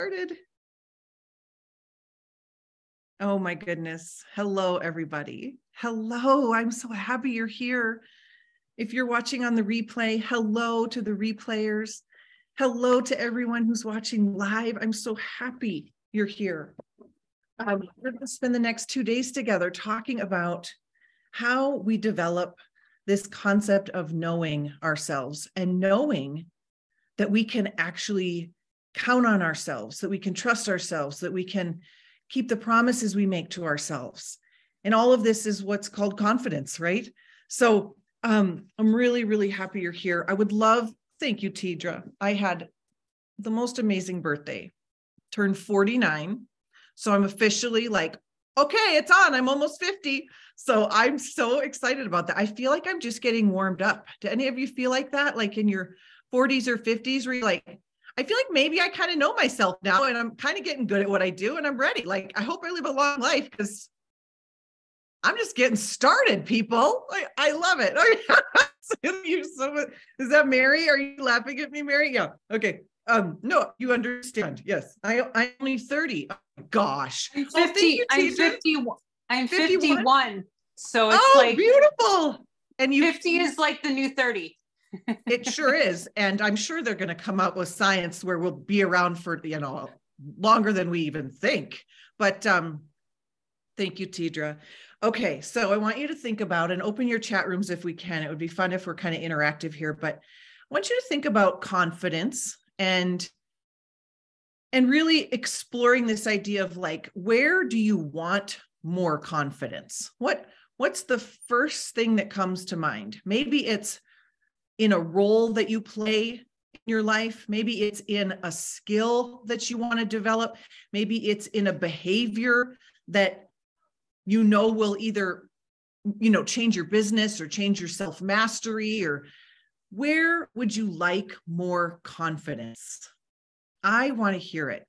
Started. Oh my goodness. Hello, everybody. Hello. I'm so happy you're here. If you're watching on the replay, hello to the replayers. Hello to everyone who's watching live. I'm so happy you're here. We're going to spend the next 2 days together talking about how we develop this concept of knowing ourselves and knowing that we can actually count on ourselves, that we can trust ourselves, that we can keep the promises we make to ourselves. And all of this is what's called confidence, right? So I'm really, really happy you're here. I would love, thank you, Tidra. I had the most amazing birthday, turned 49. So I'm officially like, okay, it's on. I'm almost 50. So I'm so excited about that. I feel like I'm just getting warmed up. Do any of you feel like that? Like in your 40s or 50s where you're like, I feel like maybe I kind of know myself now and I'm kind of getting good at what I do and I'm ready. Like, I hope I live a long life because I'm just getting started, people. I love it. You're so, is that Mary? Are you laughing at me, Mary? Yeah. Okay. No, you understand. Yes. I'm only 30. Oh, gosh. I'm 50. I'm 51. I'm 51. So it's like beautiful. And you 50 is like the new 30. It sure is. And I'm sure they're going to come out with science where we'll be around for, longer than we even think. But thank you, Tidra. Okay, so I want you to think about and open your chat rooms if we can. It would be fun if we're kind of interactive here, but I want you to think about confidence and really exploring this idea of like, where do you want more confidence? What's the first thing that comes to mind? Maybe it's in a role that you play in your life. Maybe it's in a skill that you want to develop. Maybe it's in a behavior that will either, change your business or change your self-mastery, or where would you like more confidence? I want to hear it.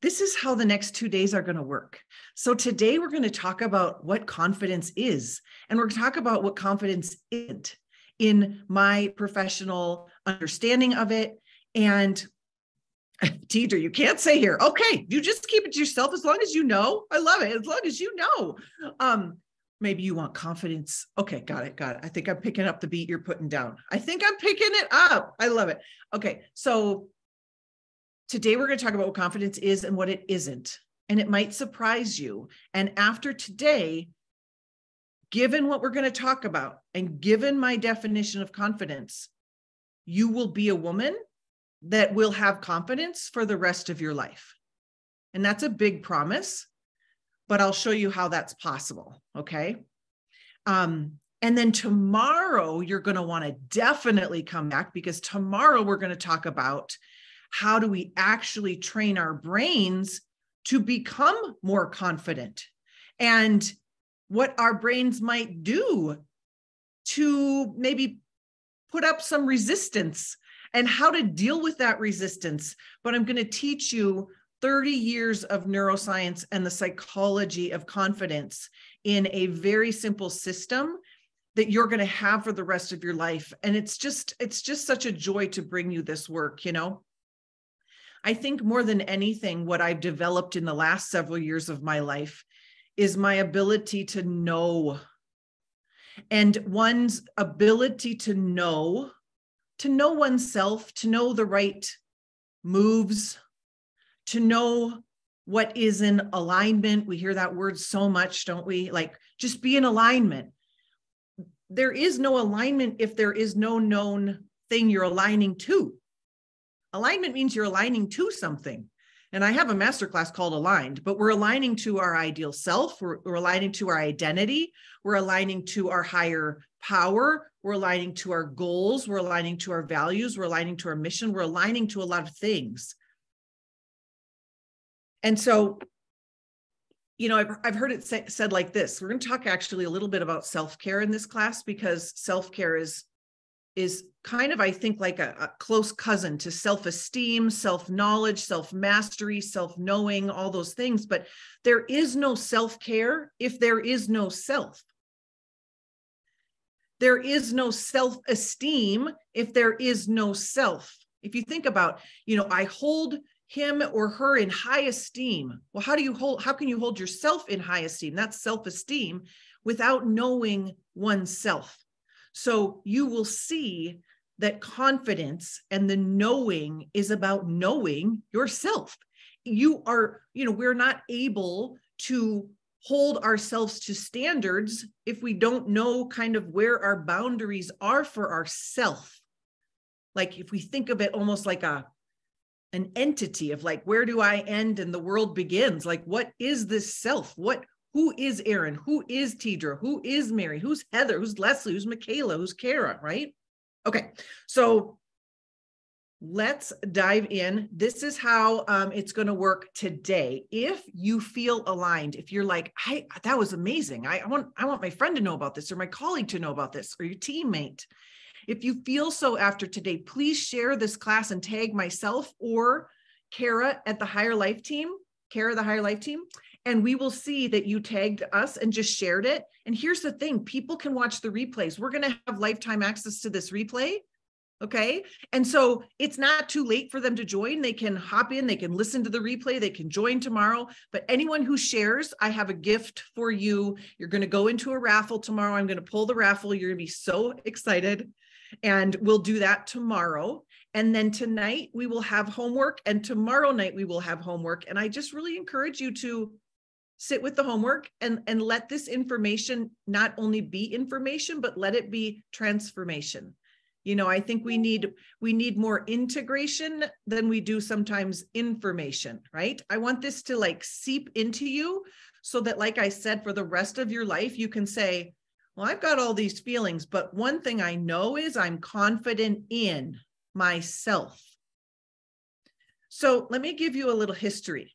This is how the next 2 days are going to work. So today we're going to talk about what confidence is, and we're going to talk about what confidence isn't in my professional understanding of it. And Tidra, you can't say here, okay, you just keep it to yourself as long as you know. I love it. As long as you know. Maybe you want confidence. Okay, got it. I think I'm picking up the beat you're putting down. I think I'm picking it up. I love it. Okay, so today we're going to talk about what confidence is and what it isn't. And it might surprise you. And after today, given what we're going to talk about and given my definition of confidence, you will be a woman that will have confidence for the rest of your life. And that's a big promise, but I'll show you how that's possible. Okay. And then tomorrow you're going to want to definitely come back, because tomorrow we're going to talk about how do we actually train our brains to become more confident, and what our brains might do to maybe put up some resistance and how to deal with that resistance. But I'm going to teach you 30 years of neuroscience and the psychology of confidence in a very simple system that you're going to have for the rest of your life. And it's just such a joy to bring you this work. I think more than anything, what I've developed in the last several years of my life is my ability to know, and one's ability to know oneself, to know the right moves, to know what is in alignment. We hear that word so much, don't we? Like, just be in alignment. There is no alignment if there is no known thing you're aligning to. Alignment means you're aligning to something. And I have a masterclass called Aligned, but we're aligning to our ideal self. We're aligning to our identity. We're aligning to our higher power. We're aligning to our goals. We're aligning to our values. We're aligning to our mission. We're aligning to a lot of things. And so, I've heard it said like this. We're going to talk actually a little bit about self-care in this class, because self-care is kind of, I think, like a close cousin to self-esteem, self-knowledge, self-mastery, self-knowing, all those things. But there is no self-care if there is no self. There is no self-esteem if there is no self. If you think about, I hold him or her in high esteem. Well, how can you hold yourself in high esteem? That's self-esteem without knowing oneself. So you will see that confidence and the knowing is about knowing yourself. We're not able to hold ourselves to standards if we don't know kind of where our boundaries are for ourself. Like if we think of it almost like an entity of like, where do I end and the world begins? Like, what is this self? Who is Erin? Who is Tidra? Who is Mary? Who's Heather? Who's Leslie? Who's Michaela? Who's Kara, right? Okay, so let's dive in. This is how it's going to work today. If you feel aligned, if you're like, that was amazing. I want my friend to know about this, or my colleague to know about this, or your teammate. If you feel so after today, please share this class and tag myself or Kara at the Higher Life team, Kara, the Higher Life team, and we will see that you tagged us and just shared it. And here's the thing, people can watch the replays. We're going to have lifetime access to this replay. Okay. And so it's not too late for them to join. They can hop in, they can listen to the replay, they can join tomorrow. But anyone who shares, I have a gift for you. You're going to go into a raffle tomorrow. I'm going to pull the raffle. You're going to be so excited. And we'll do that tomorrow. And then tonight we will have homework, and tomorrow night we will have homework. And I just really encourage you to sit with the homework and let this information not only be information, but let it be transformation. I think we need more integration than we do sometimes information, right? I want this to like seep into you so that, like I said, for the rest of your life, you can say, well, I've got all these feelings, but one thing I know is I'm confident in myself. So let me give you a little history.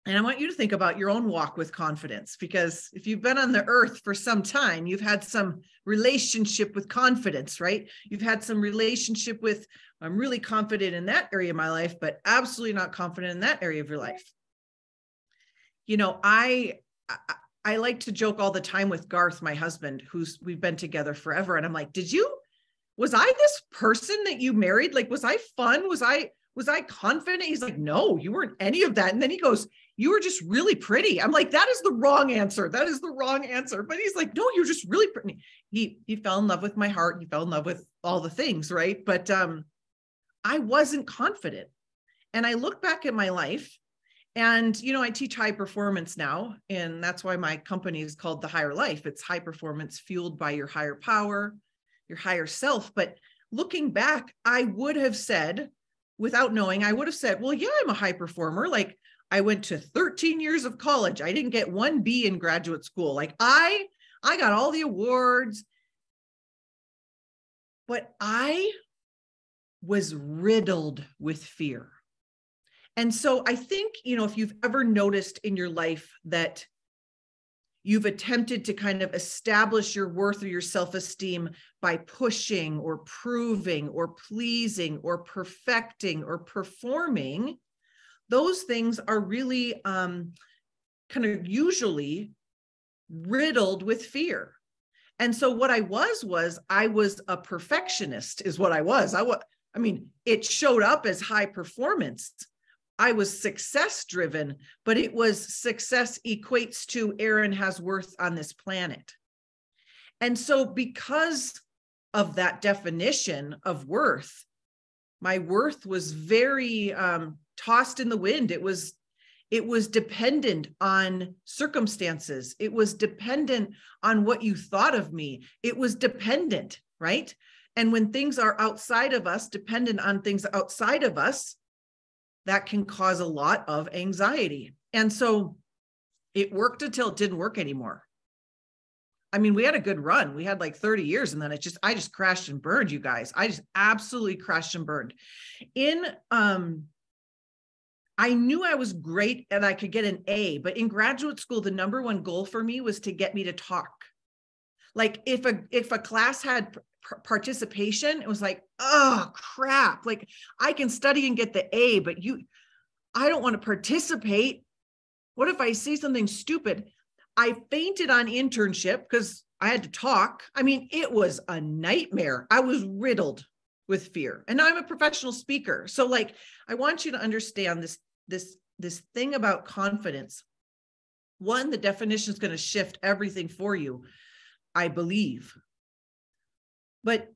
And I want you to think about your own walk with confidence, because if you've been on the earth for some time, you've had some relationship with confidence, right? You've had some relationship with, I'm really confident in that area of my life, but absolutely not confident in that area of your life. I like to joke all the time with Garth, my husband, we've been together forever. And I'm like, was I this person that you married? Like, was I fun? Was I confident? He's like, no, you weren't any of that. And then he goes, you were just really pretty. I'm like, that is the wrong answer. That is the wrong answer. But he's like, no, you're just really pretty. He fell in love with my heart. He fell in love with all the things, right? But I wasn't confident. And I look back at my life, and, I teach high performance now, and that's why my company is called The Higher Life. It's high performance fueled by your higher power, your higher self. But looking back, I would have said, without knowing, well, yeah, I'm a high performer. Like, I went to 13 years of college. I didn't get one B in graduate school. Like I got all the awards, but I was riddled with fear. And so I think, if you've ever noticed in your life that you've attempted to kind of establish your worth or your self-esteem by pushing or proving or pleasing or perfecting or performing, those things are really kind of usually riddled with fear. And so what I was a perfectionist is what I was. It showed up as high performance. I was success driven, but it was success equates to Erin has worth on this planet. And so because of that definition of worth, my worth was very tossed in the wind. It was dependent on circumstances. It was dependent on what you thought of me. It was dependent, right? And when things are outside of us, dependent on things outside of us, that can cause a lot of anxiety. And so it worked until it didn't work anymore. We had a good run. We had like 30 years, and then I just crashed and burned, you guys. I just absolutely crashed and burned. I knew I was great and I could get an A, but in graduate school, the number one goal for me was to get me to talk. Like if a class had participation, it was like, oh crap. Like I can study and get the A, but I don't want to participate. What if I say something stupid? I fainted on internship because I had to talk. It was a nightmare. I was riddled with fear. And I'm a professional speaker. So like, I want you to understand this thing about confidence. One, the definition is going to shift everything for you, I believe. But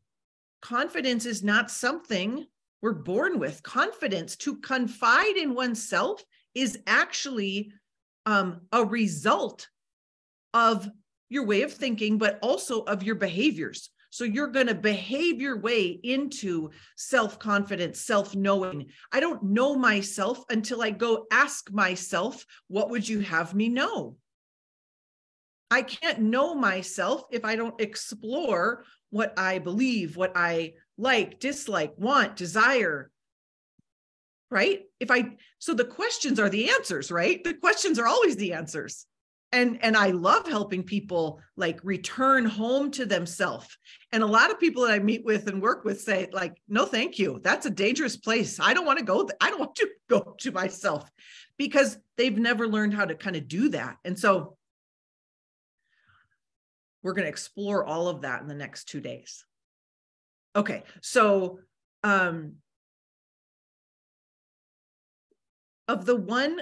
confidence is not something we're born with. Confidence, to confide in oneself, is actually a result of your way of thinking, but also of your behaviors. So you're going to behave your way into self-confidence, self-knowing. I don't know myself until I go ask myself, what would you have me know? I can't know myself if I don't explore what I believe, what I like, dislike, want, desire, right? So the questions are the answers, right? The questions are always the answers. And I love helping people like return home to themselves. And a lot of people that I meet with and work with say like, no, thank you. That's a dangerous place. I don't want to go. I don't want to go to myself, because they've never learned how to kind of do that. And so we're going to explore all of that in the next 2 days. Okay. So, of the one,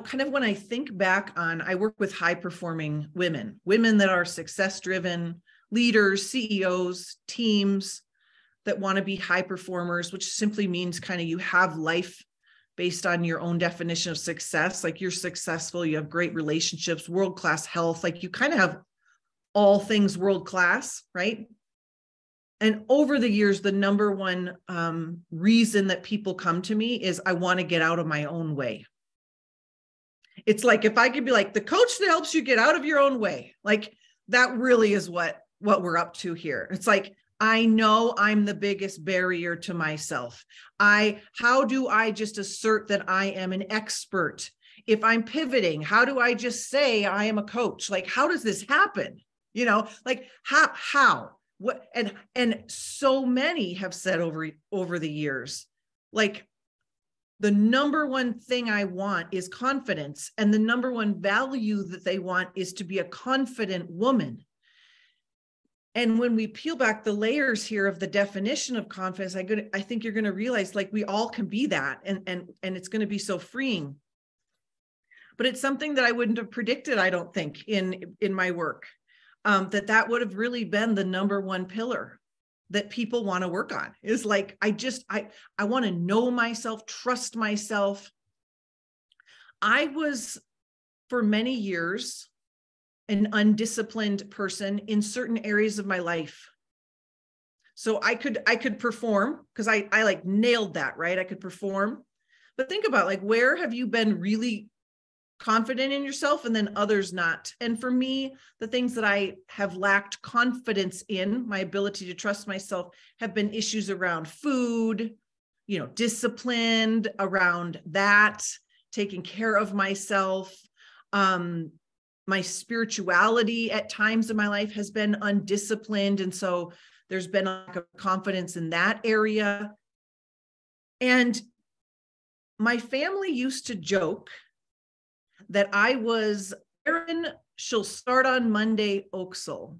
kind of when I think back on, I work with high performing women that are success driven, leaders, CEOs, teams that want to be high performers, which simply means kind of you have life based on your own definition of success. Like you're successful, you have great relationships, world-class health, like you kind of have all things world-class, right? And over the years, the number one reason that people come to me is I want to get out of my own way. It's like, if I could be like the coach that helps you get out of your own way, like that really is what we're up to here. It's like, I know I'm the biggest barrier to myself. How do I just assert that I am an expert? If I'm pivoting, how do I just say I am a coach? Like, how does this happen? Like how, what, and so many have said over the years, like, the number one thing I want is confidence. And the number one value that they want is to be a confident woman. And when we peel back the layers here of the definition of confidence, I think you're going to realize like we all can be that. And it's going to be so freeing. But it's something that I wouldn't have predicted, I don't think, in my work, that would have really been the number one pillar that people want to work on, is like, I want to know myself, trust myself. I was for many years an undisciplined person in certain areas of my life. So I could perform because I like nailed that, right? I could perform, but think about like, where have you been really confident in yourself and then others not? And for me, the things that I have lacked confidence in, my ability to trust myself, have been issues around food, disciplined around that, taking care of myself. My spirituality at times in my life has been undisciplined. And so there's been a lack of confidence in that area. And my family used to joke that I was Erin, she'll start on Monday, Oaksel.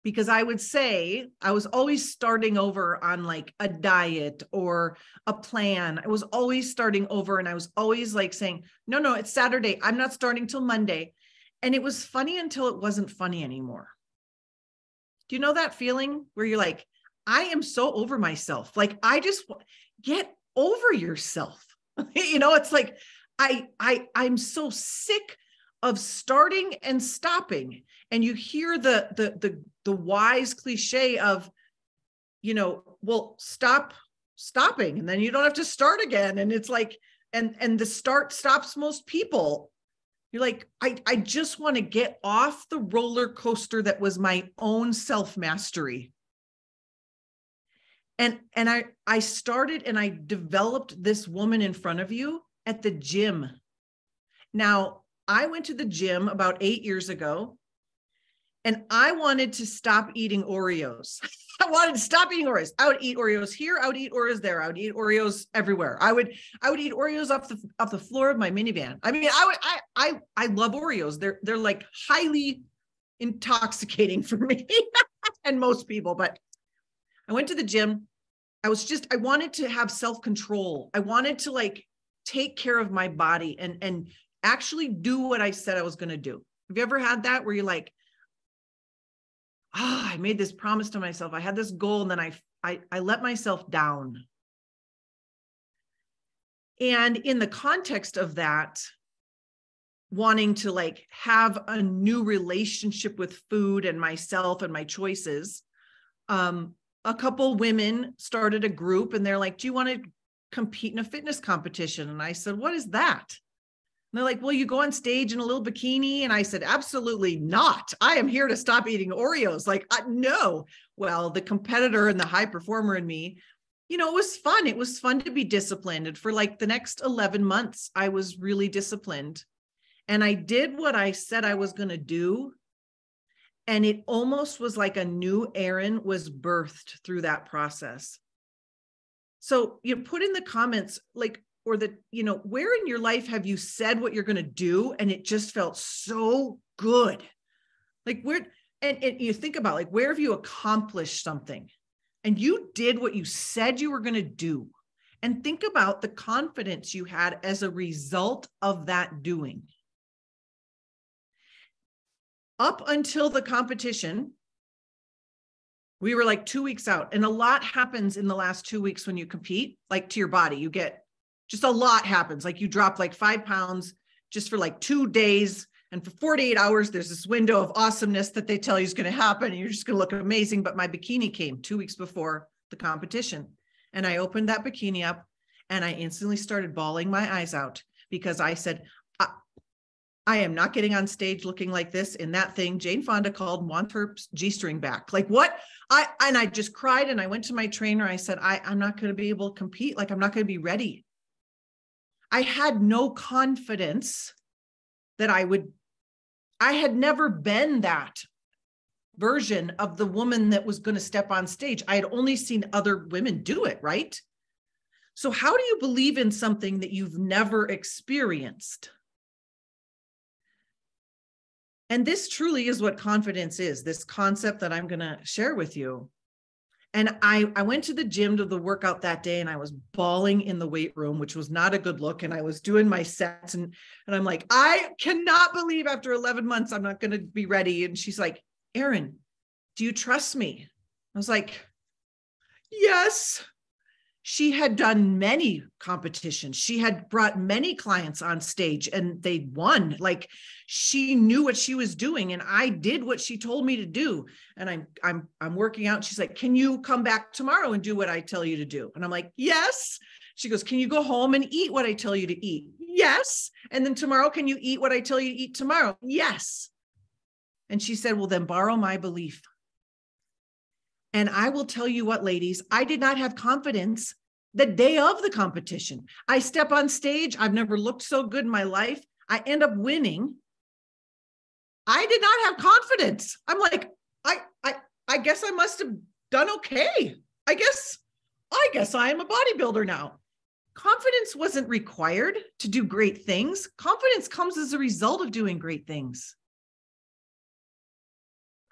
Because I would say I was always starting over on like a diet or a plan. I was always starting over, and I was always like saying, no, it's Saturday. I'm not starting till Monday. And it was funny until it wasn't funny anymore. Do you know that feeling where you're like, I am so over myself. Like, I just get over yourself. It's like, I'm so sick of starting and stopping. And you hear the wise cliche of, well, stopping, and then you don't have to start again. And it's like, and the start stops most people. You're like, I just want to get off the roller coaster that was my own self-mastery. And I started and I developed this woman in front of you at the gym. Now, I went to the gym about 8 years ago, and I wanted to stop eating Oreos. I wanted to stop eating Oreos. I would eat Oreos here. I would eat Oreos there. I would eat Oreos everywhere. I would eat Oreos off the floor of my minivan. I mean, I love Oreos. They're like highly intoxicating for me and most people, but I went to the gym. I wanted to have self-control. I wanted to like take care of my body and actually do what I said I was going to do. Have you ever had that where you're like, I made this promise to myself. I had this goal and then I let myself down. And in the context of that, wanting to like have a new relationship with food and myself and my choices, a couple women started a group and they're like, do you want to compete in a fitness competition? And I said, what is that? And they're like, well, you go on stage in a little bikini. And I said, absolutely not. I am here to stop eating Oreos. Like, no. Well, the competitor and the high performer in me, you know, it was fun. It was fun to be disciplined. And for like the next 11 months, I was really disciplined. And I did what I said I was going to do. And it almost was like a new Erin was birthed through that process. So you put in the comments, like, or the, you know, where in your life have you said what you're going to do and it just felt so good? Like where, and you think about like, where have you accomplished something and you did what you said you were going to do? And think about the confidence you had as a result of that doing. Up until the competition, we were like 2 weeks out, and a lot happens in the last 2 weeks when you compete, like to your body. You get just a lot happens. Like you drop like 5 pounds just for like 2 days. And for 48 hours, there's this window of awesomeness that they tell you is going to happen. And you're just going to look amazing. But my bikini came 2 weeks before the competition. And I opened that bikini up and I instantly started bawling my eyes out because I said, I am not getting on stage looking like this in that thing Jane Fonda called want her G-string back. Like what? I just cried and I went to my trainer. I said, I'm not going to be able to compete. Like I'm not going to be ready. I had no confidence that I had never been that version of the woman that was going to step on stage. I had only seen other women do it, right? So how do you believe in something that you've never experienced? And this truly is what confidence is, this concept that I'm going to share with you. And I went to the gym to the workout that day and I was bawling in the weight room, which was not a good look. And I was doing my sets and I'm like, I cannot believe after 11 months, I'm not going to be ready. And she's like, Erin, do you trust me? I was like, yes. She had done many competitions. She had brought many clients on stage and they won. Like she knew what she was doing and I did what she told me to do. And I'm working out. She's like, can you come back tomorrow and do what I tell you to do? And I'm like, yes. She goes, can you go home and eat what I tell you to eat? Yes. And then tomorrow, can you eat what I tell you to eat tomorrow? Yes. And she said, well, then borrow my belief. And I will tell you what, ladies, I did not have confidence the day of the competition. I step on stage. I've never looked so good in my life. I end up winning. I did not have confidence. I'm like, I guess I must have done okay. I guess I am a bodybuilder now. Confidence wasn't required to do great things. Confidence comes as a result of doing great things.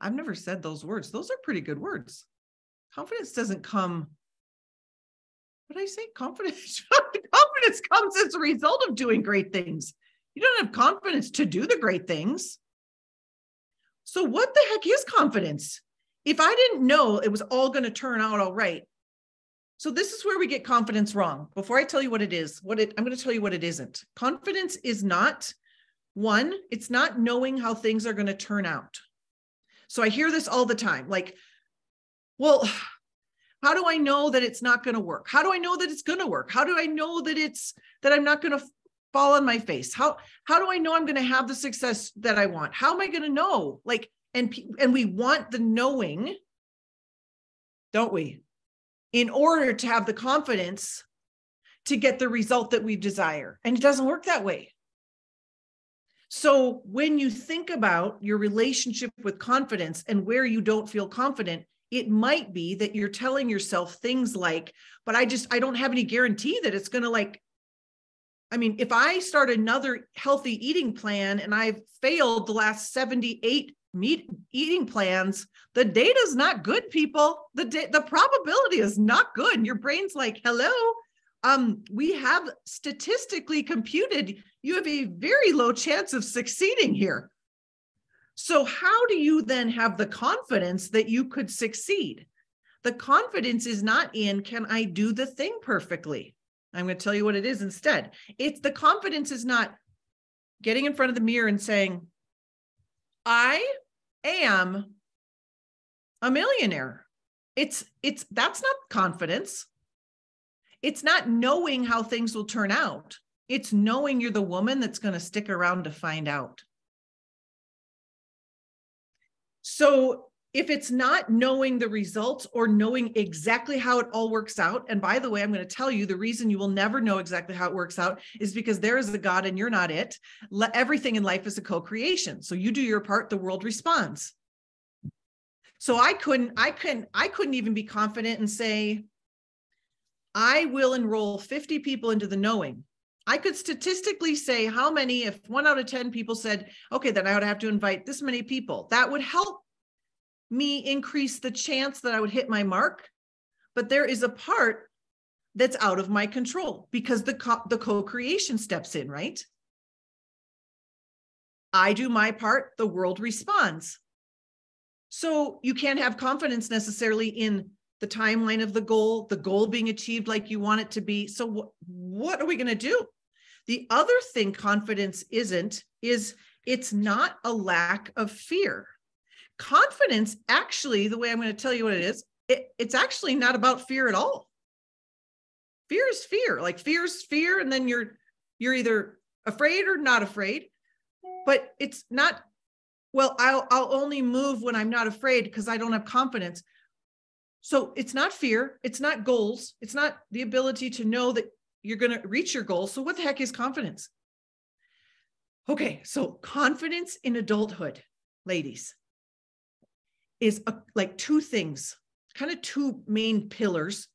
I've never said those words. Those are pretty good words. Confidence doesn't come. What did I say? Confidence. Confidence comes as a result of doing great things. You don't have confidence to do the great things. So what the heck is confidence? If I didn't know it was all going to turn out all right. So this is where we get confidence wrong. Before I tell you what it is, I'm going to tell you what it isn't. Confidence is not, one, it's not knowing how things are going to turn out. So I hear this all the time, like, well, how do I know that it's not going to work? How do I know that it's going to work? How do I know that I'm not going to fall on my face? How do I know I'm going to have the success that I want? How am I going to know? Like, and we want the knowing, don't we? In order to have the confidence to get the result that we desire. And it doesn't work that way. So when you think about your relationship with confidence and where you don't feel confident, it might be that you're telling yourself things like, but I don't have any guarantee that it's going to like, I mean, if I start another healthy eating plan and I've failed the last 78 eating plans, the data is not good, people. The probability is not good. And your brain's like, hello, we have statistically computed, you have a very low chance of succeeding here. So how do you then have the confidence that you could succeed? The confidence is not in, can I do the thing perfectly? I'm going to tell you what it is instead. It's the confidence is not getting in front of the mirror and saying, I am a millionaire. That's not confidence. It's not knowing how things will turn out. It's knowing you're the woman that's going to stick around to find out. So if it's not knowing the results or knowing exactly how it all works out, and by the way, I'm going to tell you the reason you will never know exactly how it works out is because there is a God and you're not it. Everything in life is a co-creation. So you do your part, the world responds. So I couldn't even be confident and say, I will enroll 50 people into the knowing. I could statistically say how many, if 1 out of 10 people said, okay, then I would have to invite this many people. That would help me increase the chance that I would hit my mark. But there is a part that's out of my control because the co-creation steps in, right? I do my part, the world responds. So you can't have confidence necessarily in the timeline of the goal being achieved like you want it to be. So what are we going to do? The other thing confidence isn't, is it's not a lack of fear. Confidence, actually, the way I'm going to tell you what it is, it's actually not about fear at all. Fear is fear. Like fear is fear, and then you're either afraid or not afraid. But it's not, well, I'll only move when I'm not afraid because I don't have confidence. So it's not fear. It's not goals. It's not the ability to know that you're going to reach your goal. So what the heck is confidence? Okay, so confidence in adulthood, ladies, is like two things, kind of two main pillars.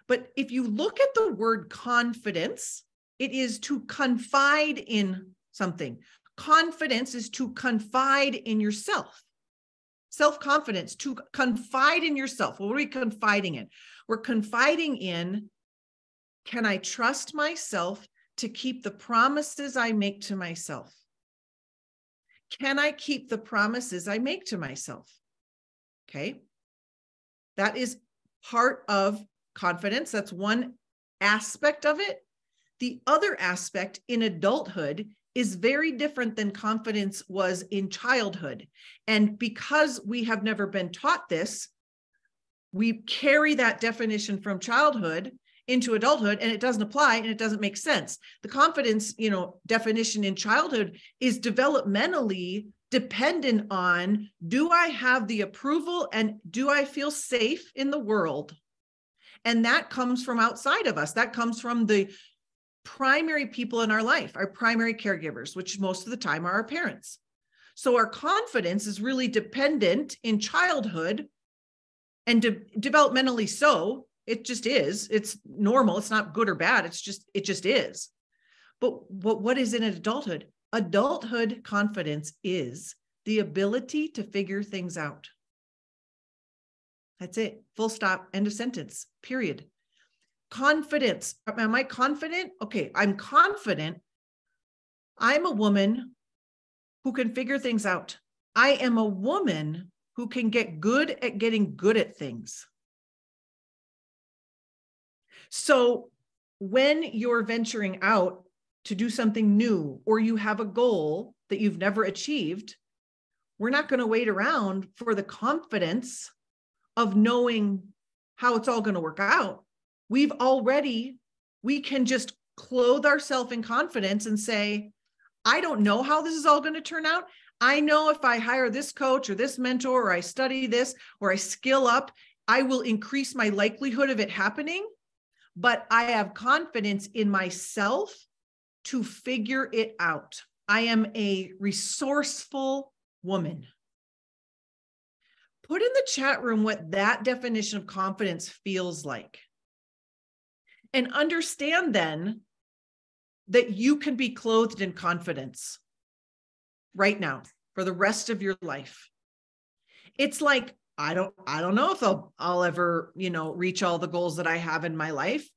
But if you look at the word confidence, it is to confide in something. Confidence is to confide in yourself. Self-confidence, to confide in yourself. What are we confiding in? We're confiding in, can I trust myself to keep the promises I make to myself? Can I keep the promises I make to myself? Okay. That is part of confidence. That's one aspect of it. The other aspect in adulthood is very different than confidence was in childhood. And because we have never been taught this, we carry that definition from childhood into adulthood, and it doesn't apply and it doesn't make sense. The confidence, definition in childhood is developmentally dependent on, do I have the approval and do I feel safe in the world? And that comes from outside of us. That comes from the primary people in our life, our primary caregivers, which most of the time are our parents. So our confidence is really dependent in childhood, and developmentally so. It just is. It's normal. It's not good or bad. It just is. But what is in adulthood? Adulthood confidence is the ability to figure things out. That's it. Full stop. End of sentence. Period. Confidence. Am I confident? Okay, I'm confident. I'm a woman who can figure things out. I am a woman who can get good at getting good at things. So when you're venturing out to do something new, or you have a goal that you've never achieved, we're not going to wait around for the confidence of knowing how it's all going to work out. We can just clothe ourselves in confidence and say, I don't know how this is all going to turn out. I know if I hire this coach or this mentor, or I study this, or I skill up, I will increase my likelihood of it happening. But I have confidence in myself to figure it out. I am a resourceful woman. Put in the chat room what that definition of confidence feels like. And understand then that you can be clothed in confidence right now. for the rest of your life. It's like, I don't know if I'll ever, reach all the goals that I have in my life,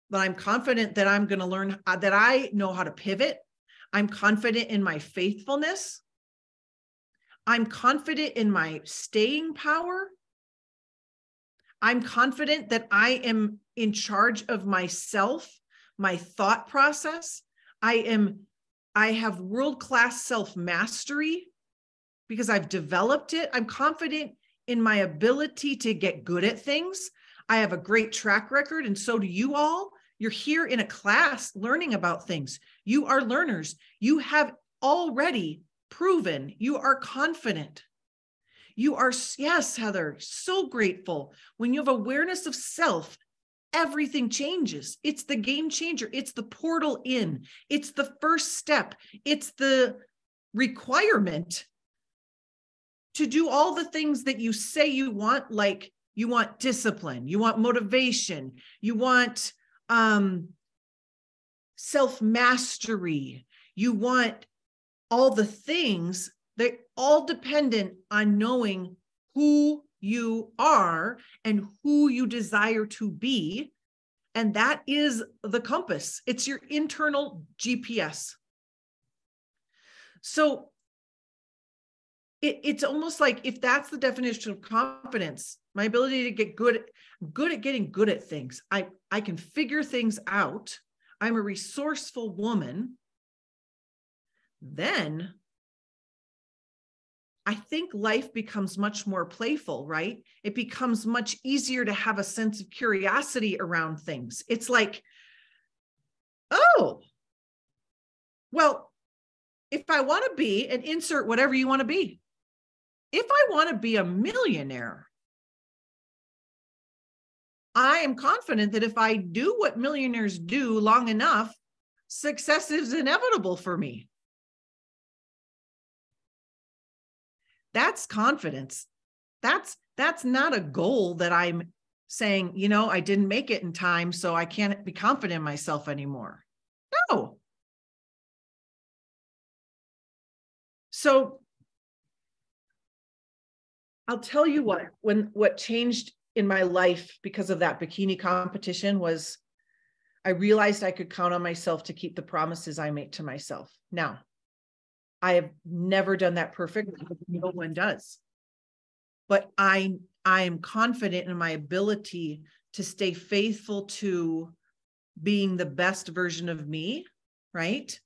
but I'm confident that I'm going to learn that I know how to pivot. I'm confident in my faithfulness. I'm confident in my staying power. I'm confident that I am in charge of myself, my thought process. I have world-class self-mastery because I've developed it. I'm confident in my ability to get good at things. I have a great track record, and so do you all. You're here in a class learning about things. You are learners. You have already proven you are confident. You are, yes, Heather, so grateful. When you have awareness of self, everything changes. It's the game changer. It's the portal in. It's the first step. It's the requirement to do all the things that you say you want, like you want discipline, you want motivation, you want self-mastery, you want all the things. They're all dependent on knowing who you are and who you desire to be. And that is the compass. It's your internal GPS. So it's almost like, if that's the definition of confidence, my ability to get good at getting good at things. I can figure things out. I'm a resourceful woman. Then I think life becomes much more playful, right? It becomes much easier to have a sense of curiosity around things. It's like, oh, well, if I want to be, and insert whatever you want to be. If I want to be a millionaire, I am confident that if I do what millionaires do long enough, success is inevitable for me. That's confidence. That's not a goal that I'm saying, I didn't make it in time, so I can't be confident in myself anymore. No. So I'll tell you what changed in my life because of that bikini competition was I realized I could count on myself to keep the promises I make to myself. Now, I have never done that perfectly. No one does. But I am confident in my ability to stay faithful to being the best version of me, right?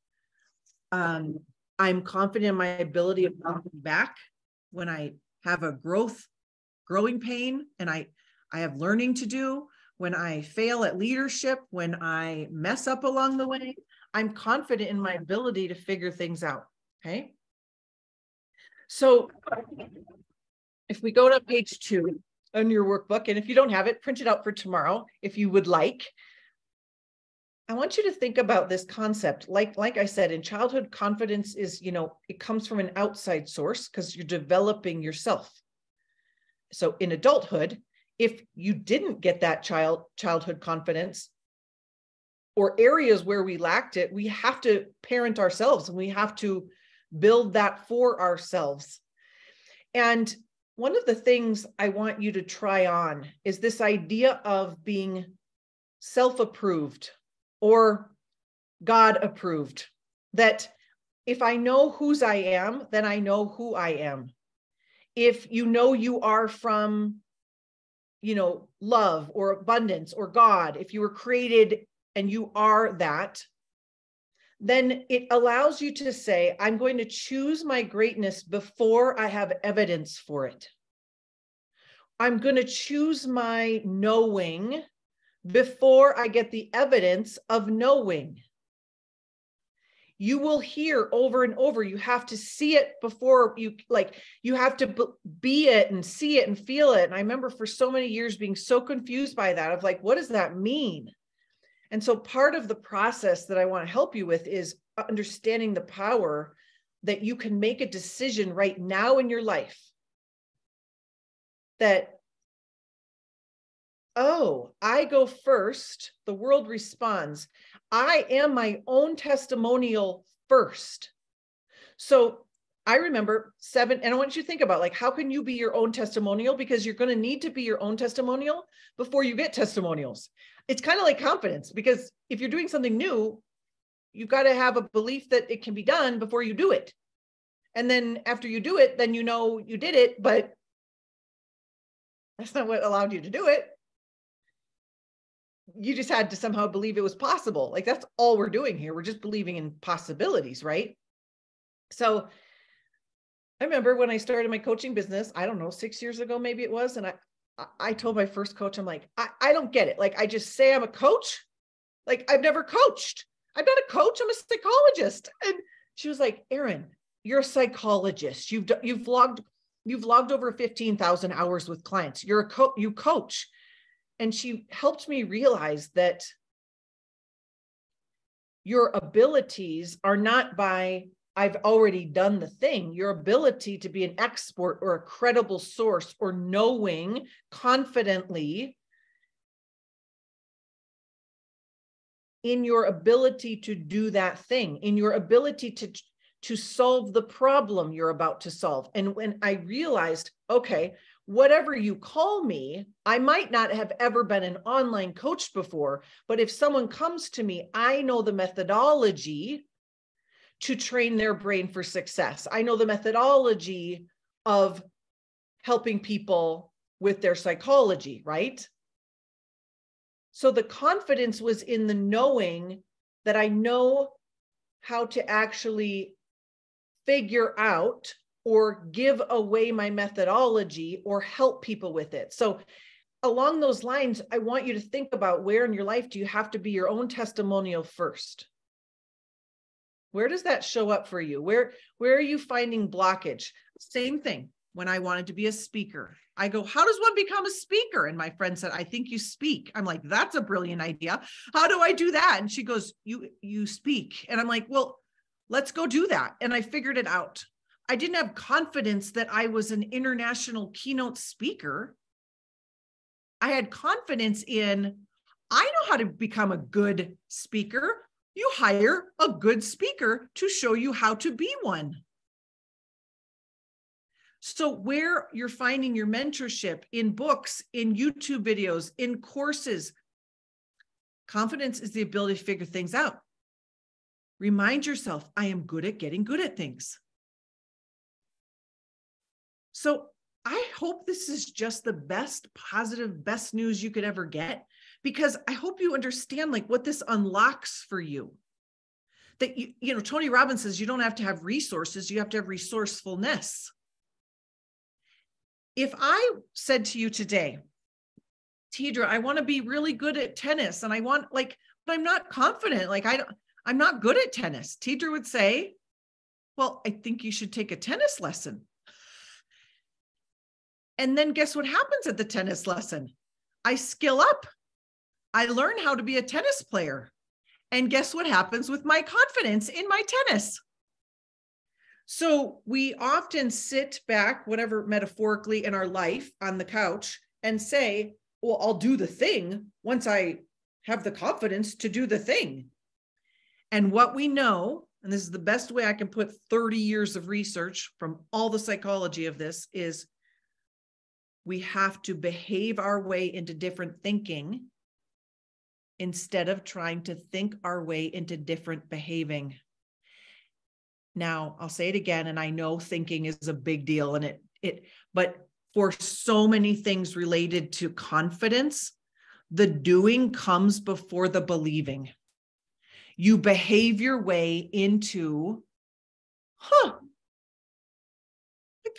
I'm confident in my ability of bouncing back when I have a growing pain and I have learning to do, when I fail at leadership, when I mess up along the way. I'm confident in my ability to figure things out. Okay. So if we go to page 2 on your workbook, and if you don't have it, print it out for tomorrow if you would like. I want you to think about this concept. Like I said, in childhood, confidence is, it comes from an outside source because you're developing yourself. So in adulthood, if you didn't get that childhood confidence, or areas where we lacked it, we have to parent ourselves and we have to build that for ourselves. And one of the things I want you to try on is this idea of being self-approved or God approved, that if I know whose I am, then I know who I am. If you are from, love or abundance or God, if you were created and you are that, then it allows you to say, I'm going to choose my greatness before I have evidence for it. I'm going to choose my knowing before I get the evidence of knowing. You will hear over and over, you have to see it before you have to be it and see it and feel it. And I remember for so many years being so confused by that of what does that mean? And so part of the process that I want to help you with is understanding the power that you can make a decision right now in your life that, oh, I go first, the world responds. I am my own testimonial first. So I remember and I want you to think about like, how can you be your own testimonial? Because you're going to need to be your own testimonial before you get testimonials. It's kind of like confidence, because if you're doing something new, you've got to have a belief that it can be done before you do it. And then after you do it, then you know you did it, but that's not what allowed you to do it. You just had to somehow believe it was possible. Like, that's all we're doing here. We're just believing in possibilities, right? So I remember when I started my coaching business, I don't know, 6 years ago, maybe it was. And I told my first coach, I'm like, I don't get it. Like, I just say I'm a coach. Like, I've never coached. I'm not a coach. I'm a psychologist. And she was like, Erin, you're a psychologist. You've logged over 15,000 hours with clients. You're you coach. And she helped me realize that your abilities are not by I've already done the thing. Your ability to be an expert or a credible source or knowing confidently in your ability to do that thing, in your ability to solve the problem you're about to solve. And when I realized, okay, whatever you call me, I might not have ever been an online coach before, but if someone comes to me, I know the methodology to train their brain for success. I know the methodology of helping people with their psychology, right? So the confidence was in the knowing that I know how to actually figure out or give away my methodology or help people with it. So along those lines, I want you to think about, where in your life do you have to be your own testimonial first? Where does that show up for you? Where are you finding blockage? Same thing. When I wanted to be a speaker, I go, how does one become a speaker? And my friend said, I think you speak. I'm like, that's a brilliant idea. How do I do that? And she goes, you speak. And I'm like, well, let's go do that. And I figured it out. I didn't have confidence that I was an international keynote speaker. I had confidence in, I know how to become a good speaker. You hire a good speaker to show you how to be one. So where you're finding your mentorship, in books, in YouTube videos, in courses, confidence is the ability to figure things out. Remind yourself, I am good at getting good at things. So I hope this is just the best positive, best news you could ever get, because I hope you understand like what this unlocks for you. That you know, Tony Robbins says you don't have to have resources, you have to have resourcefulness. If I said to you today, Tidra, I want to be really good at tennis, and I want but I'm not confident. I'm not good at tennis. Tidra would say, well, I think you should take a tennis lesson. And then guess what happens at the tennis lesson? I skill up. I learn how to be a tennis player. And guess what happens with my confidence in my tennis? So we often sit back, whatever metaphorically in our life, on the couch and say, well, I'll do the thing once I have the confidence to do the thing. And what we know, and this is the best way I can put 30 years of research from all the psychology of this, is we have to behave our way into different thinking instead of trying to think our way into different behaving. Now, I'll say it again, and I know thinking is a big deal, and but for so many things related to confidence, the doing comes before the believing. You behave your way into, I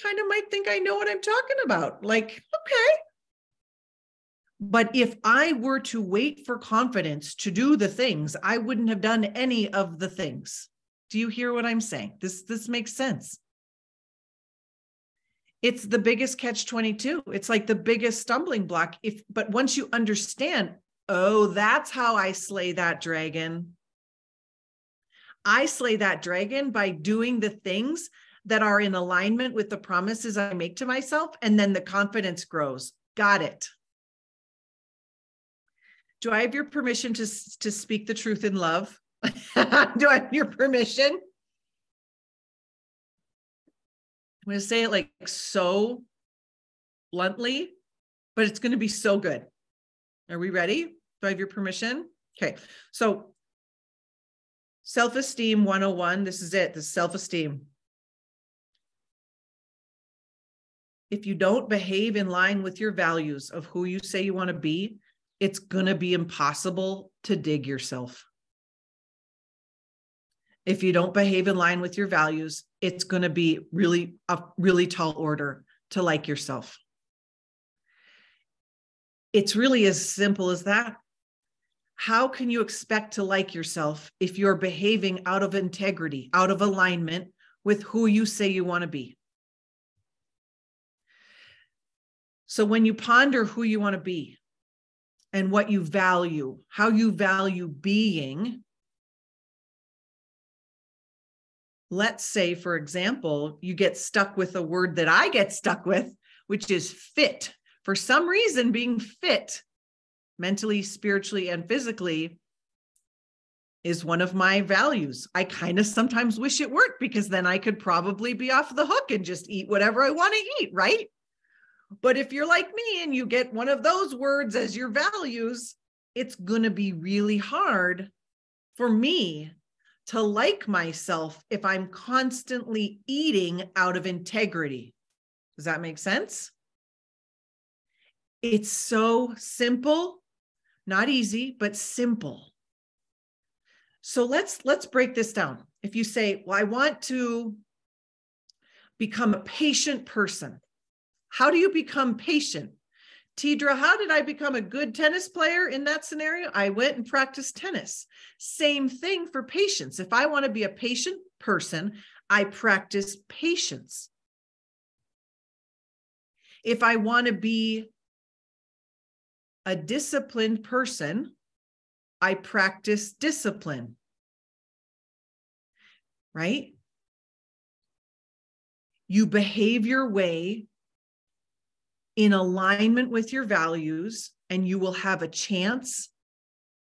kind of might think I know what I'm talking about. Like, okay. But if I were to wait for confidence to do the things, I wouldn't have done any of the things. Do you hear what I'm saying? This makes sense. It's the biggest catch-22. It's like the biggest stumbling block. But once you understand, oh, that's how I slay that dragon. I slay that dragon by doing the things that are in alignment with the promises I make to myself, and then the confidence grows. Got it. Do I have your permission to speak the truth in love? Do I have your permission? I'm going to say it like so bluntly, but it's going to be so good. Are we ready? Do I have your permission? Okay. So self-esteem 101. This is it. This is self-esteem. If you don't behave in line with your values of who you say you want to be, it's going to be impossible to dig yourself. If you don't behave in line with your values, it's going to be a really tall order to like yourself. It's really as simple as that. How can you expect to like yourself if you're behaving out of integrity, out of alignment with who you say you want to be? So when you ponder who you want to be and what you value, how you value being, let's say, for example, you get stuck with a word that I get stuck with, which is fit. For some reason, being fit, mentally, spiritually, and physically, is one of my values. I kind of sometimes wish it worked, because then I could probably be off the hook and just eat whatever I want to eat, right? But if you're like me and you get one of those words as your values, it's going to be really hard for me to like myself if I'm constantly eating out of integrity. Does that make sense? It's so simple, not easy, but simple. So let's break this down. If you say, well, I want to become a patient person. How do you become patient? Tidra, how did I become a good tennis player in that scenario? I went and practiced tennis. Same thing for patience. If I want to be a patient person, I practice patience. If I want to be a disciplined person, I practice discipline. Right? You behave your way in alignment with your values, and you will have a chance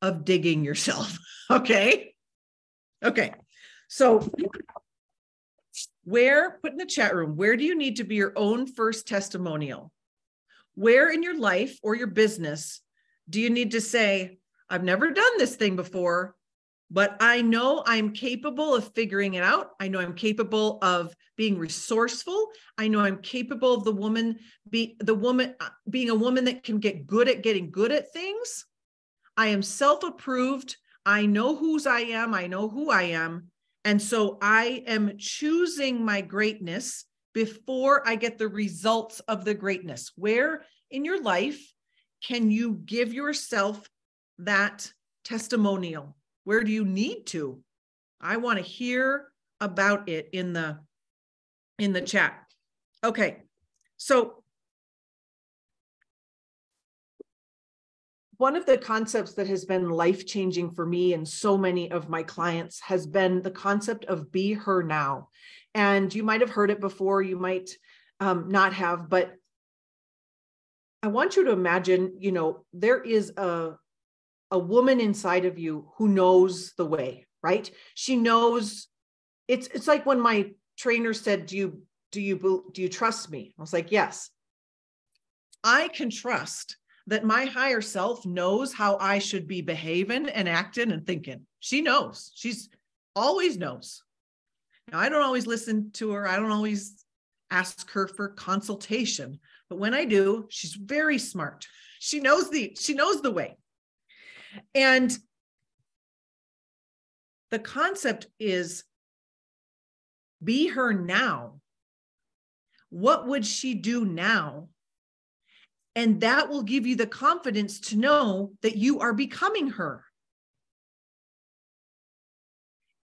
of digging yourself. Okay. Okay. So put in the chat room, where do you need to be your own first testimonial? Where in your life or your business do you need to say, I've never done this thing before, but I know I'm capable of figuring it out. I know I'm capable of being resourceful. I know I'm capable of being a woman that can get good at getting good at things. I am self-approved. I know whose I am. I know who I am. And so I am choosing my greatness before I get the results of the greatness. Where in your life can you give yourself that testimonial? Where do you need to? I want to hear about it in the chat. Okay. So one of the concepts that has been life-changing for me and so many of my clients has been the concept of be her now. And you might have heard it before, you might not have, but I want you to imagine, there is a woman inside of you who knows the way, right? She knows. It's like when my trainer said, do you trust me? I was like, yes. I can trust that my higher self knows how I should be behaving and acting and thinking. She knows. She's always knows. Now, I don't always listen to her. I don't always ask her for consultation, but when I do, she's very smart. She knows the way. And the concept is be her now. What would she do now? And that will give you the confidence to know that you are becoming her.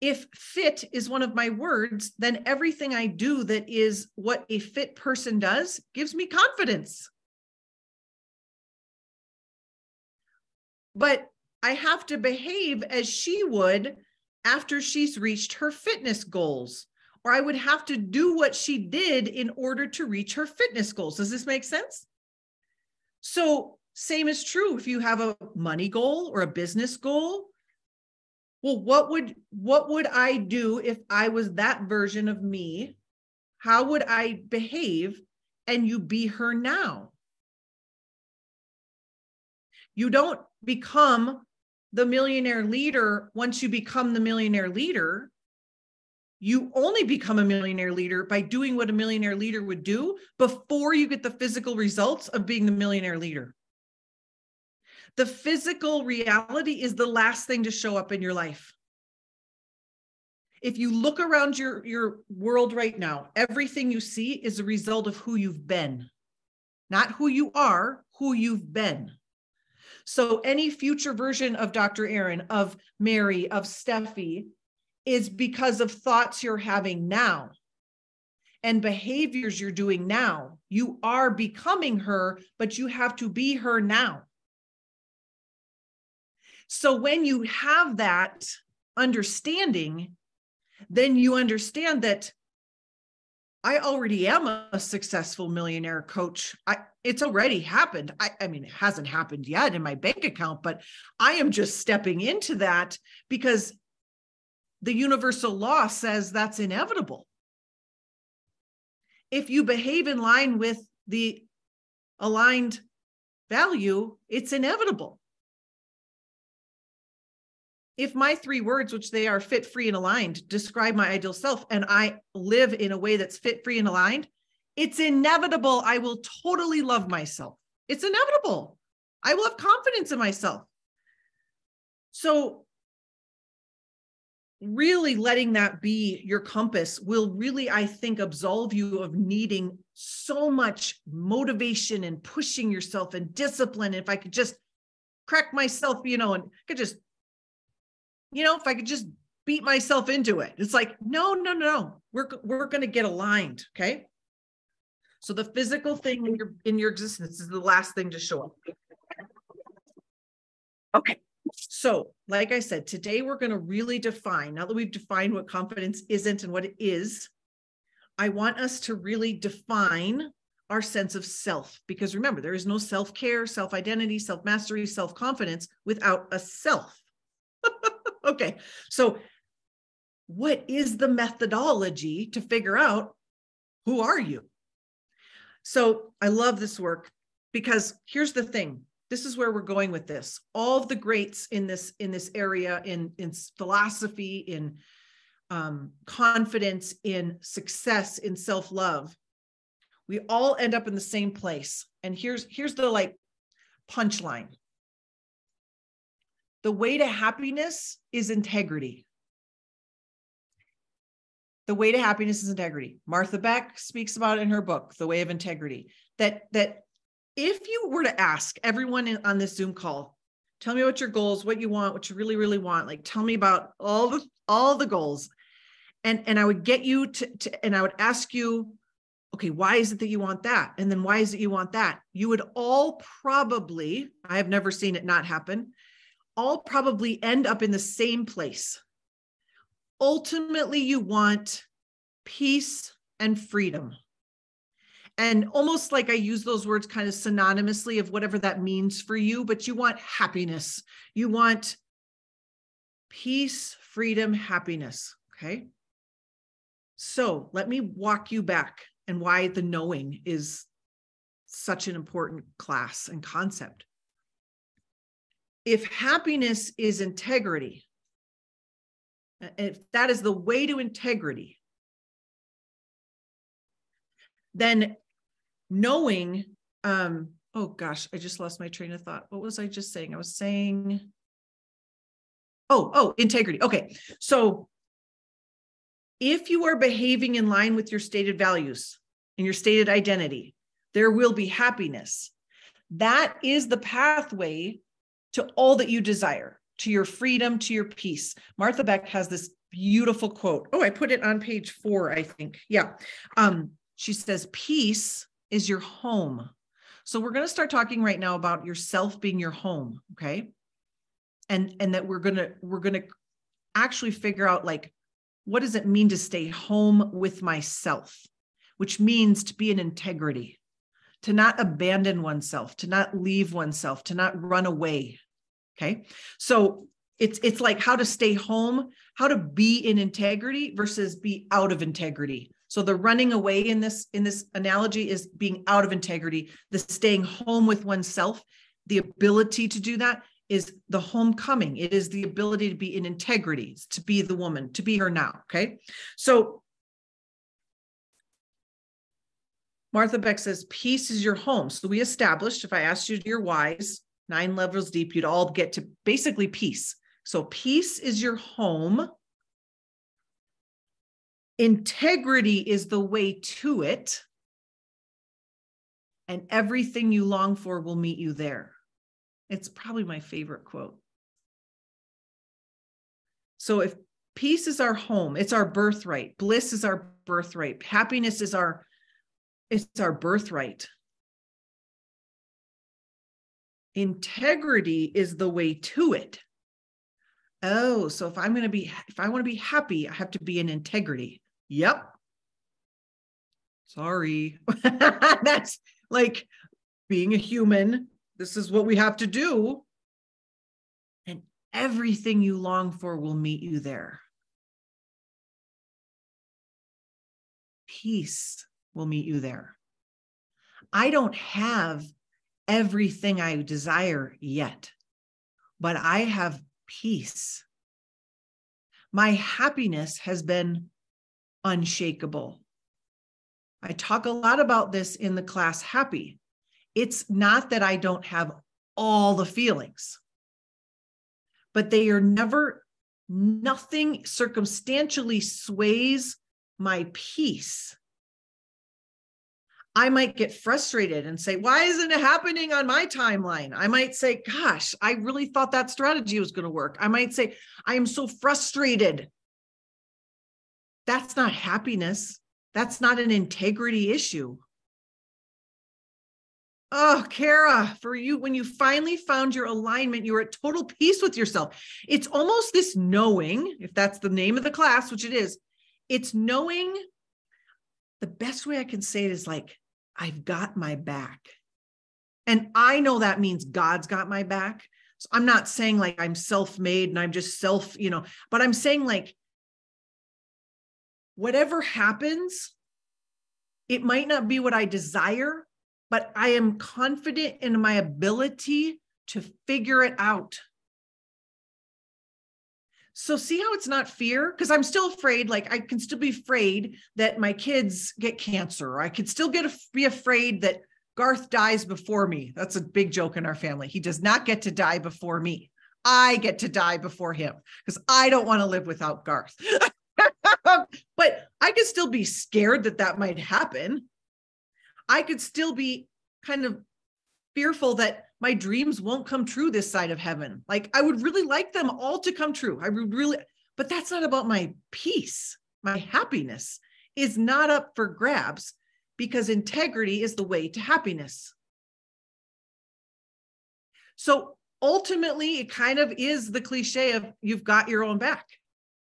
If fit is one of my words, then everything I do that is what a fit person does gives me confidence. But I have to behave as she would after she's reached her fitness goals, or I would have to do what she did in order to reach her fitness goals. Does this make sense? So same is true if you have a money goal or a business goal. Well, what would I do if I was that version of me? How would I behave? And you be her now. You don't become the millionaire leader once you become the millionaire leader. You only become a millionaire leader by doing what a millionaire leader would do before you get the physical results of being the millionaire leader. The physical reality is the last thing to show up in your life. If you look around your world right now, everything you see is a result of who you've been, not who you are, who you've been. So any future version of Dr. Erin, of Mary, of Steffi, is because of thoughts you're having now and behaviors you're doing now. You are becoming her, but you have to be her now. So when you have that understanding, then you understand that I already am a successful millionaire coach. It's already happened. I mean, it hasn't happened yet in my bank account, but I am just stepping into that because the universal law says that's inevitable. If you behave in line with the aligned value, it's inevitable. If my 3 words, which they are fit, free, and aligned, describe my ideal self, and I live in a way that's fit, free, and aligned, it's inevitable I will totally love myself. It's inevitable. I will have confidence in myself. So really letting that be your compass will really, I think, absolve you of needing so much motivation and pushing yourself and discipline. If I could just crack myself, and could just, if I could just beat myself into it. It's like, no. We're going to get aligned. Okay. So the physical thing in your existence is the last thing to show up. Okay. So like I said, today we're going to really define, now that we've defined what confidence isn't and what it is, I want us to really define our sense of self, because remember, there is no self-care, self-identity, self-mastery, self-confidence without a self. Okay. So what is the methodology to figure out who are you? So I love this work because here's the thing. This is where we're going with this. All of the greats in this area, in philosophy, in confidence, in success, in self-love, we all end up in the same place. And here's the punchline. The way to happiness is integrity. The way to happiness is integrity. Martha Beck speaks about it in her book, The Way of Integrity, that if you were to ask everyone on this Zoom call, tell me what your goals, what you want, what you really, really want, tell me about all the goals. And I would get you and I would ask you, okay, why is it that you want that? And then why is it you want that? You would all probably, I have never seen it not happen, all probably end up in the same place. Ultimately, you want peace and freedom. And almost like I use those words kind of synonymously of whatever that means for you, but you want happiness. You want peace, freedom, happiness. Okay. So let me walk you back and why the knowing is such an important class and concept. If happiness is integrity, if that is the way to integrity, then knowing, oh gosh, I just lost my train of thought. What was I just saying? I was saying, integrity. Okay. So if you are behaving in line with your stated values and your stated identity, there will be happiness. That is the pathway to all that you desire, to your freedom, to your peace. Martha Beck has this beautiful quote. Oh, I put it on page 4, I think. Yeah. She says, peace is your home. So we're going to start talking right now about yourself being your home. Okay. And that we're going to actually figure out what does it mean to stay home with myself, which means to be in integrity, to not abandon oneself, to not leave oneself, to not run away. Okay. So it's like how to stay home, how to be in integrity versus be out of integrity. So the running away in this analogy is being out of integrity. The staying home with oneself, the ability to do that is the homecoming. It is the ability to be in integrity, to be the woman, to be her now. Okay. So Martha Beck says, peace is your home. So we established, if I asked you your whys, 9 levels deep, you'd all get to basically peace. So peace is your home. Integrity is the way to it. And everything you long for will meet you there. It's probably my favorite quote. So if peace is our home, it's our birthright. Bliss is our birthright. Happiness is our birthright. Integrity is the way to it. Oh, so if I want to be happy, I have to be in integrity. Yep. Sorry. That's like being a human. This is what we have to do. And everything you long for will meet you there. Peace will meet you there. I don't have everything I desire yet, but I have peace. My happiness has been unshakable. I talk a lot about this in the class Happy. It's not that I don't have all the feelings, but they are nothing circumstantially sways my peace. I might get frustrated and say, why isn't it happening on my timeline? I might say, gosh, I really thought that strategy was going to work. I might say, I am so frustrated. That's not happiness. That's not an integrity issue. Oh, Kara, for you, when you finally found your alignment, you were at total peace with yourself. It's almost this knowing, if that's the name of the class, which it is, it's knowing. The best way I can say it is like, I've got my back. And I know that means God's got my back. So I'm not saying like I'm self-made and I'm just but I'm saying like, whatever happens, it might not be what I desire, but I am confident in my ability to figure it out. So see how it's not fear? Because I'm still afraid, like I can still be afraid that my kids get cancer. Or I could still be afraid that Garth dies before me. That's a big joke in our family. He does not get to die before me. I get to die before him because I don't want to live without Garth. But I could still be scared that might happen. I could still be kind of fearful that my dreams won't come true this side of heaven. Like I would really like them all to come true. But that's not about my peace. My happiness is not up for grabs because integrity is the way to happiness. So ultimately, it kind of is the cliche of you've got your own back.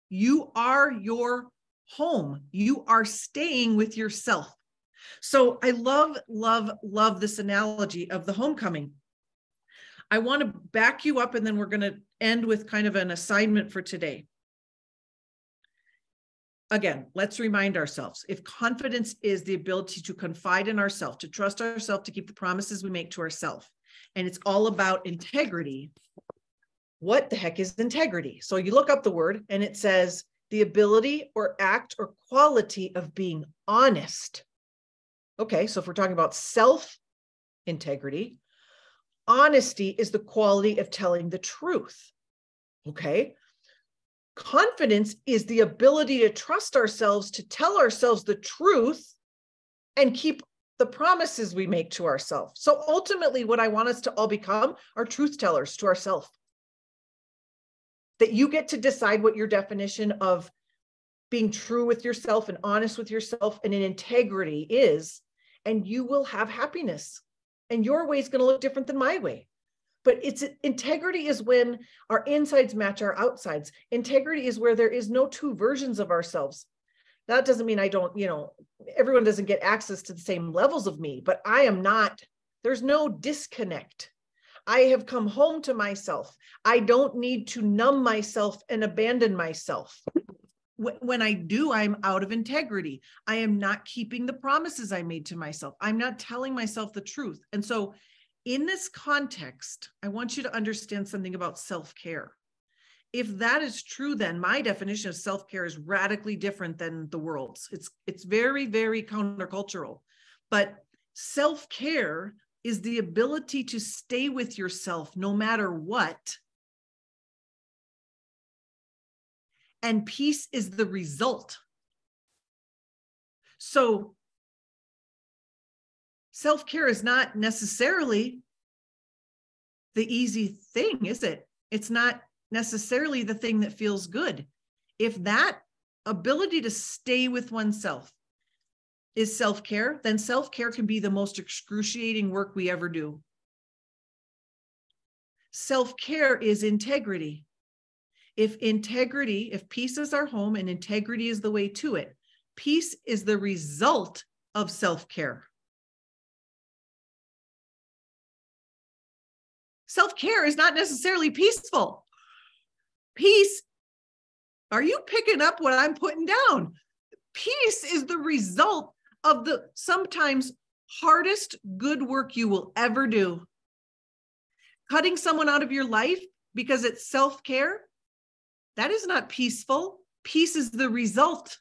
You are your home. You are staying with yourself. So I love this analogy of the homecoming. I want to back you up and then we're going to end with kind of an assignment for today. Again, let's remind ourselves, if confidence is the ability to confide in ourselves, to trust ourselves, to keep the promises we make to ourselves, and it's all about integrity, what the heck is integrity? So you look up the word and it says the ability or act or quality of being honest. Okay, so if we're talking about self-integrity, honesty is the quality of telling the truth. Okay. Confidence is the ability to trust ourselves, to tell ourselves the truth and keep the promises we make to ourselves. So ultimately, what I want us to all become are truth tellers to ourselves. That you get to decide what your definition of being true with yourself and honest with yourself and in integrity is, and you will have happiness. And your way is going to look different than my way. But integrity is when our insides match our outsides. Integrity is where there is no two versions of ourselves. That doesn't mean I don't, everyone doesn't get access to the same levels of me, but I am not, there's no disconnect. I have come home to myself. I don't need to numb myself and abandon myself. when I do, I'm out of integrity. I am not keeping the promises I made to myself. I'm not telling myself the truth. And so in this context, I want you to understand something about self-care. If that is true, then my definition of self-care is radically different than the world's. It's very, very countercultural. But self-care is the ability to stay with yourself no matter what. And peace is the result. So self-care is not necessarily the easy thing, is it? It's not necessarily the thing that feels good. If that ability to stay with oneself is self-care, then self-care can be the most excruciating work we ever do. Self-care is integrity. If peace is our home and integrity is the way to it, peace is the result of self-care. Self-care is not necessarily peaceful. Peace, are you picking up what I'm putting down? Peace is the result of the sometimes hardest good work you will ever do. Cutting someone out of your life because it's self-care, that is not peaceful. Peace is the result.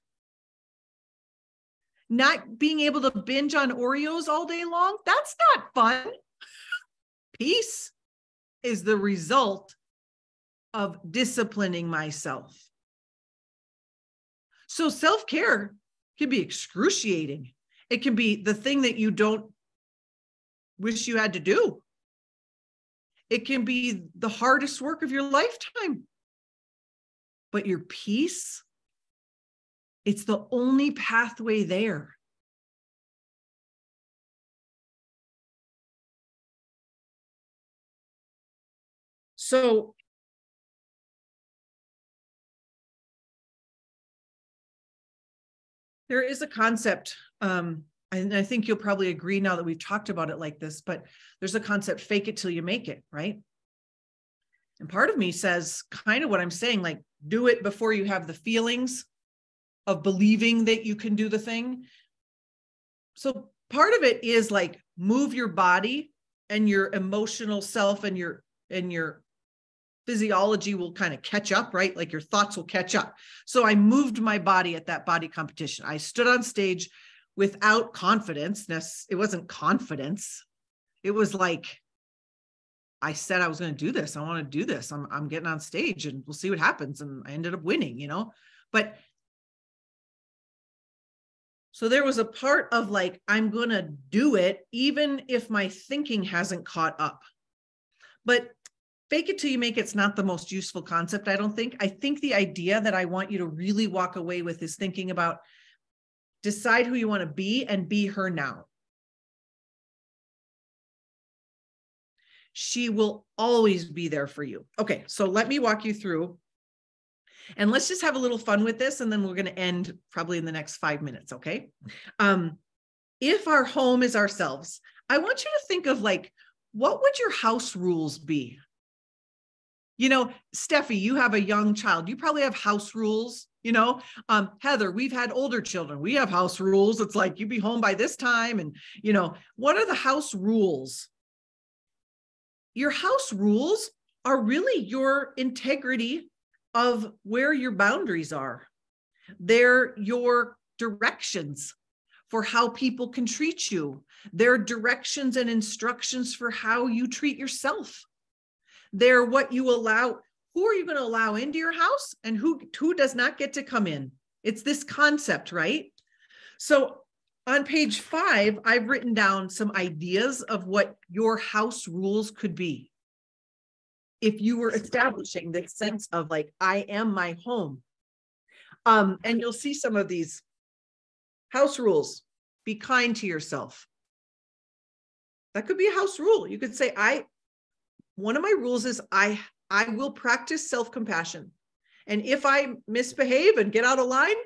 Not being able to binge on Oreos all day long, that's not fun. Peace is the result of disciplining myself. So self-care can be excruciating. It can be the thing that you don't wish you had to do. It can be the hardest work of your lifetime. But your peace, it's the only pathway there. So there is a concept, and I think you'll probably agree now that we've talked about it like this, but there's a concept, fake it till you make it, right? And part of me says kind of what I'm saying, like do it before you have the feelings of believing that you can do the thing. So part of it is like move your body and your emotional self and your physiology will kind of catch up, right? Like your thoughts will catch up. So I moved my body at that body competition. I stood on stage without confidence. It wasn't confidence. It was like, I said I was going to do this. I want to do this. I'm getting on stage and we'll see what happens. And I ended up winning, but so there was a part of like, I'm going to do it, even if my thinking hasn't caught up. But fake it till you make it's not the most useful concept, I don't think. I think the idea that I want you to really walk away with is thinking about decide who you want to be and be her now. She will always be there for you. Okay, so let me walk you through. And let's just have a little fun with this, and then we're going to end probably in the next 5 minutes, okay? If our home is ourselves, I want you to think of like, what would your house rules be? Steffi, you have a young child. You probably have house rules, Heather, we've had older children. We have house rules. It's like, you be home by this time. And, what are the house rules? Your house rules are really your integrity of where your boundaries are. They're your directions for how people can treat you. They're directions and instructions for how you treat yourself. They're what you allow. Who are you going to allow into your house and who does not get to come in? It's this concept, right? So on page 5, I've written down some ideas of what your house rules could be. If you were establishing this sense of like, I am my home. And you'll see some of these house rules. Be kind to yourself. That could be a house rule. You could say, one of my rules is I will practice self-compassion. And if I misbehave and get out of line,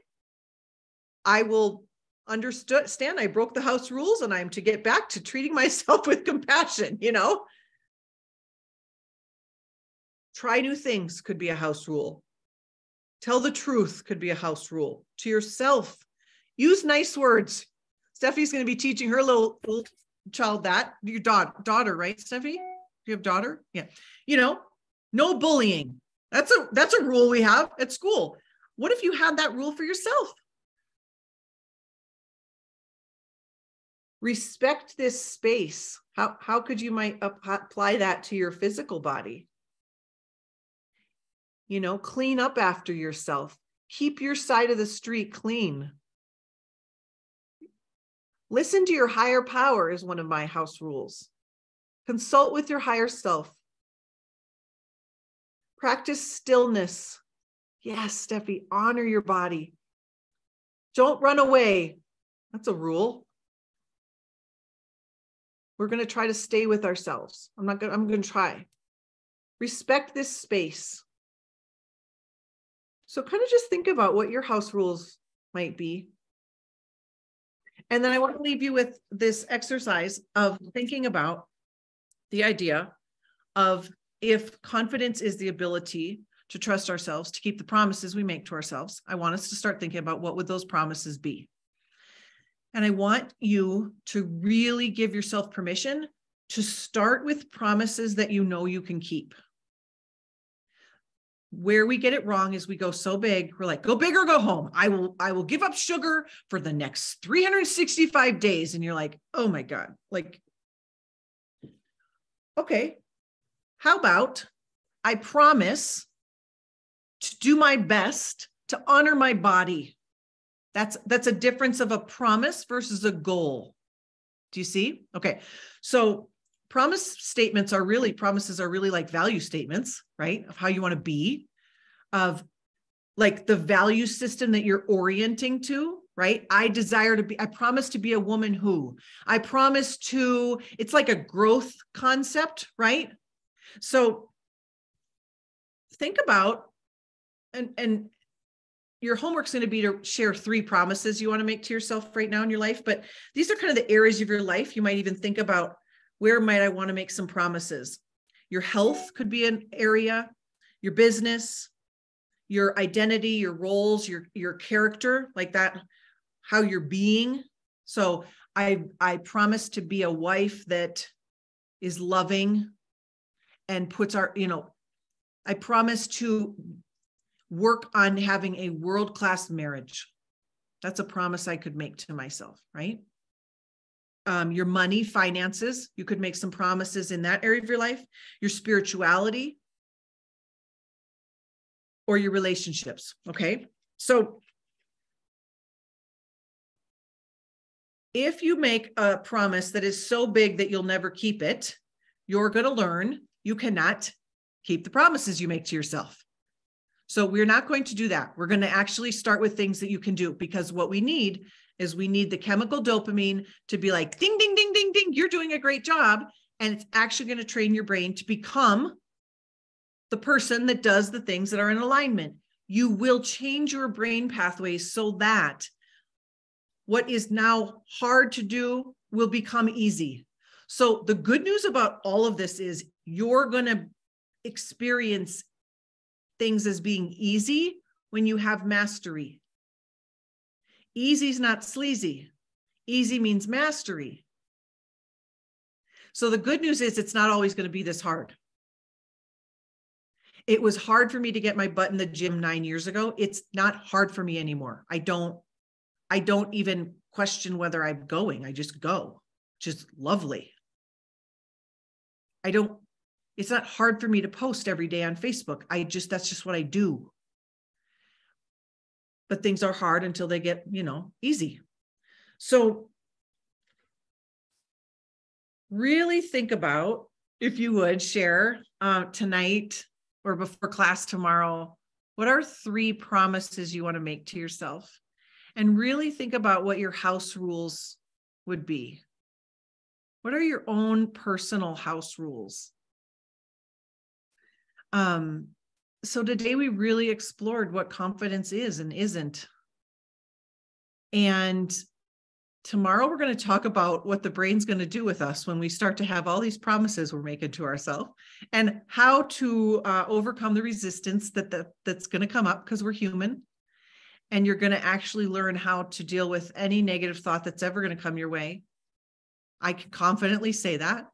I will understand I broke the house rules and I'm to get back to treating myself with compassion, Try new things could be a house rule. Tell the truth could be a house rule. To yourself, use nice words. Steffi's going to be teaching her little child that. Your daughter, right, Steffi? Do you have daughter? Yeah. You know, no bullying. That's a rule we have at school. What if you had that rule for yourself? Respect this space. How could you might apply that to your physical body? You know, clean up after yourself. Keep your side of the street clean. Listen to your higher power is one of my house rules. Consult with your higher self. Practice stillness. Yes, Steffi, honor your body. Don't run away. That's a rule. We're going to try to stay with ourselves. I'm going to try. Respect this space. So kind of just think about what your house rules might be. And then I want to leave you with this exercise of thinking about the idea of, if confidence is the ability to trust ourselves, to keep the promises we make to ourselves, I want us to start thinking about what would those promises be. And I want you to really give yourself permission to start with promises that you know you can keep. Where we get it wrong is we go so big, we're like, go big or go home. I will give up sugar for the next 365 days. And you're like, oh my God, like, okay, how about I promise to do my best to honor my body? That's a difference of a promise versus a goal. Do you see? Okay. So promises are really like value statements, right? Of how you want to be, of like the value system that you're orienting to, right? I promise to be a woman who, it's like a growth concept, right? So think about, and your homework's going to be to share 3 promises you want to make to yourself right now in your life. But these are kind of the areas of your life. You might even think about, where might I want to make some promises? Your health could be an area, your business, your identity, your roles, your character, like that, how you're being. So I promise to be a wife that is loving and puts I promise to work on having a world-class marriage. That's a promise I could make to myself, right? Your money, finances, you could make some promises in that area of your life. Your spirituality, or your relationships, okay? So if you make a promise that is so big that you'll never keep it, you're going to learn you cannot keep the promises you make to yourself. So we're not going to do that. We're going to actually start with things that you can do, because what we need is the chemical dopamine to be like, ding, ding, ding, ding, ding, you're doing a great job. And it's actually going to train your brain to become the person that does the things that are in alignment. You will change your brain pathways so that what is now hard to do will become easy. So the good news about all of this is you're going to experience things as being easy when you have mastery. Easy is not sleazy. Easy means mastery. So the good news is it's not always going to be this hard. It was hard for me to get my butt in the gym 9 years ago. It's not hard for me anymore. I don't even question whether I'm going. I just go. Just lovely. It's not hard for me to post every day on Facebook. That's just what I do. But things are hard until they get, easy. So really think about, if you would share tonight or before class tomorrow, what are 3 promises you want to make to yourself? And really think about what your house rules would be. What are your own personal house rules? So today we really explored what confidence is and isn't. And tomorrow we're going to talk about what the brain's going to do with us when we start to have all these promises we're making to ourselves, and how to overcome the resistance that's going to come up because we're human. And you're going to actually learn how to deal with any negative thought that's ever going to come your way. I can confidently say that.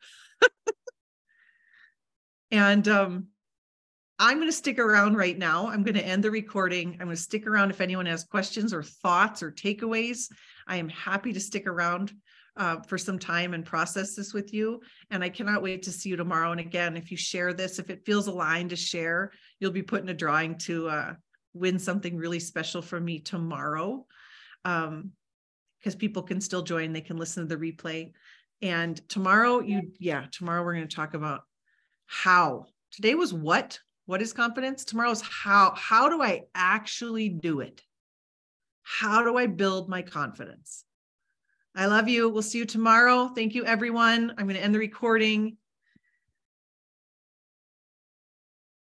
And I'm going to stick around right now. I'm going to end the recording. I'm going to stick around if anyone has questions or thoughts or takeaways. I am happy to stick around for some time and process this with you. And I cannot wait to see you tomorrow. And again, if you share this, if it feels aligned to share, you'll be put in a drawing to win something really special from me tomorrow. Because people can still join. They can listen to the replay. And tomorrow, tomorrow we're going to talk about how. Today was what is confidence? Tomorrow's how. How do I actually do it? How do I build my confidence? I love you. We'll see you tomorrow. Thank you, everyone. I'm going to end the recording.